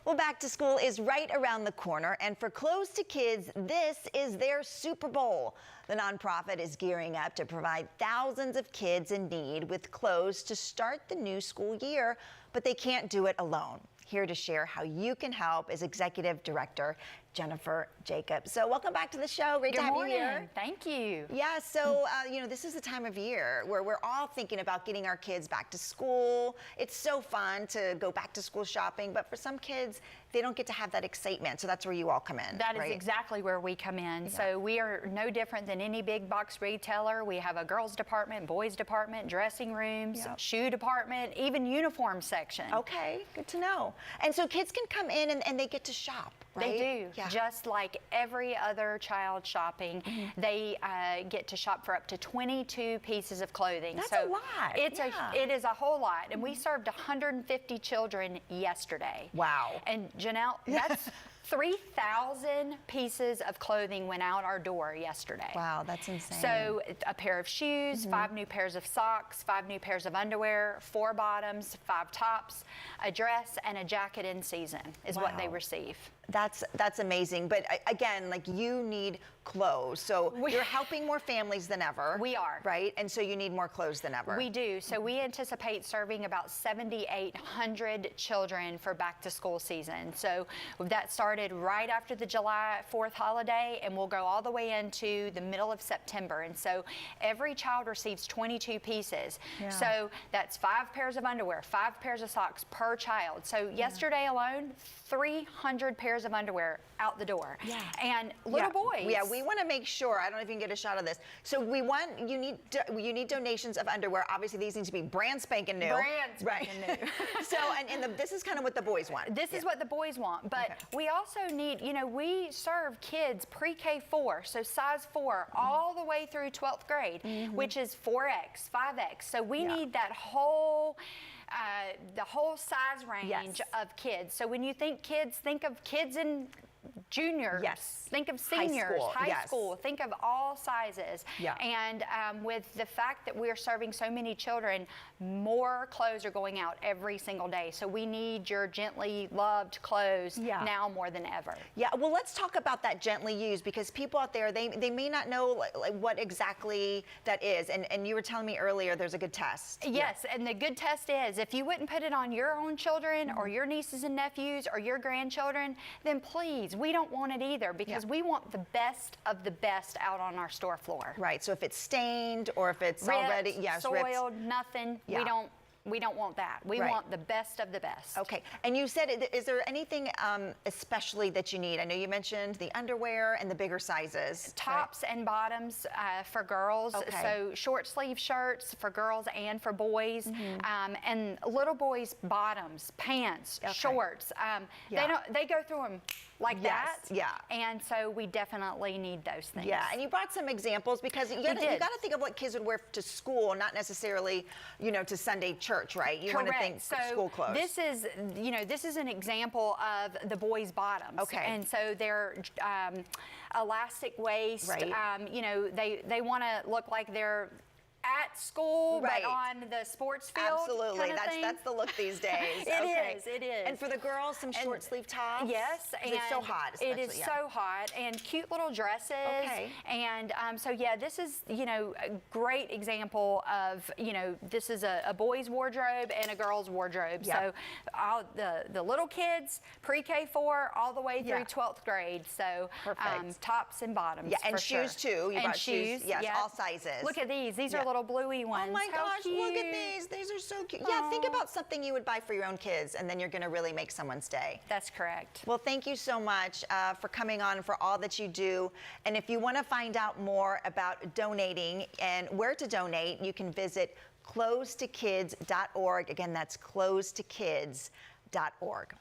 Well, back to school is right around the corner, and for Clothes to Kids, this is their Super Bowl. The nonprofit is gearing up to provide thousands of kids in need with clothes to start the new school year, but they can't do it alone. Here to share how you can help is Executive Director Jennifer Jacobs. So welcome back to the show. Great to have you here. Thank you. Yeah, so this is the time of year where we're all thinking about getting our kids back to school. It's so fun to go back to school shopping, but for some kids, they don't get to have that excitement. So that's where you all come in. That is exactly where we come in. Yeah. So we are no different than any big box retailer. We have a girls department, boys department, dressing rooms, shoe department, even uniform section. Okay, good to know. And so kids can come in and they get to shop, right? They do. Yeah. Just like every other child shopping, they get to shop for up to 22 pieces of clothing. That's so a lot. It is a whole lot. And we served 150 children yesterday. Wow. And Janelle, that's 3,000 pieces of clothing went out our door yesterday. Wow, that's insane. So a pair of shoes, 5 new pairs of socks, 5 new pairs of underwear, 4 bottoms, 5 tops, a dress, and a jacket in season is what they receive. That's amazing. But again, like, you need clothes. So you're helping more families than ever. We are. Right? And so you need more clothes than ever. We do. So we anticipate serving about 7,800 children for back to school season. So that started right after the July 4th holiday, and we'll go all the way into the middle of September. And so every child receives 22 pieces. Yeah. So that's 5 pairs of underwear, 5 pairs of socks per child. So yesterday alone, 300 pairs of underwear out the door. Yeah. And little boys. Yeah, we want to make sure, I don't know if you can get a shot of this. So you need donations of underwear. Obviously these need to be brand spanking new. Brand spanking new. So, this is kind of what the boys want. This is what the boys want, but we also need, we serve kids pre-K 4, so size 4, all the way through 12th grade, which is 4X, 5X. So we need that whole the whole size range of kids. So when you think kids, think of kids in juniors, think of seniors, high school, think of all sizes. And with the fact that we're serving so many children, more clothes are going out every single day. So we need your gently loved clothes now more than ever. Yeah, well, let's talk about that gently used, because people out there, they may not know like what exactly that is. And you were telling me earlier there's a good test. Yes, and the good test is if you wouldn't put it on your own children or your nieces and nephews or your grandchildren, then please, we don't want it either, because we want the best of the best out on our store floor. Right, so if it's stained or if it's ripped, already soiled, nothing, we don't want that. We want the best of the best. Okay, and you said, is there anything especially that you need? I know you mentioned the underwear and the bigger sizes. Tops and bottoms for girls. So short sleeve shirts for girls and for boys. And little boys' bottoms, pants, shorts. They go through them like that. And so we definitely need those things. Yeah, and you brought some examples, because you got to think of what kids would wear to school, not necessarily, to Sunday church, right? You want to think school clothes. This is, this is an example of the boys' bottoms. And so they're elastic waist. They want to look like they're at school, but on the sports field. Absolutely, that's the look these days. It is. And for the girls, some short sleeve tops. Yes, and it's so hot. It is so hot, and cute little dresses. And so this is a great example of this is a boy's wardrobe and a girl's wardrobe. So all the little kids pre-K 4 all the way through 12th grade. So tops and bottoms. Yeah, and shoes too. You bought shoes. Yes, all sizes. Look at these. These are little bluey ones. Oh my gosh, look at these. These are so cute. Yeah, think about something you would buy for your own kids, and then you're going to really make someone's day. That's correct. Well, thank you so much for coming on, for all that you do. And if you want to find out more about donating and where to donate, you can visit closetokids.org. Again, that's closetokids.org.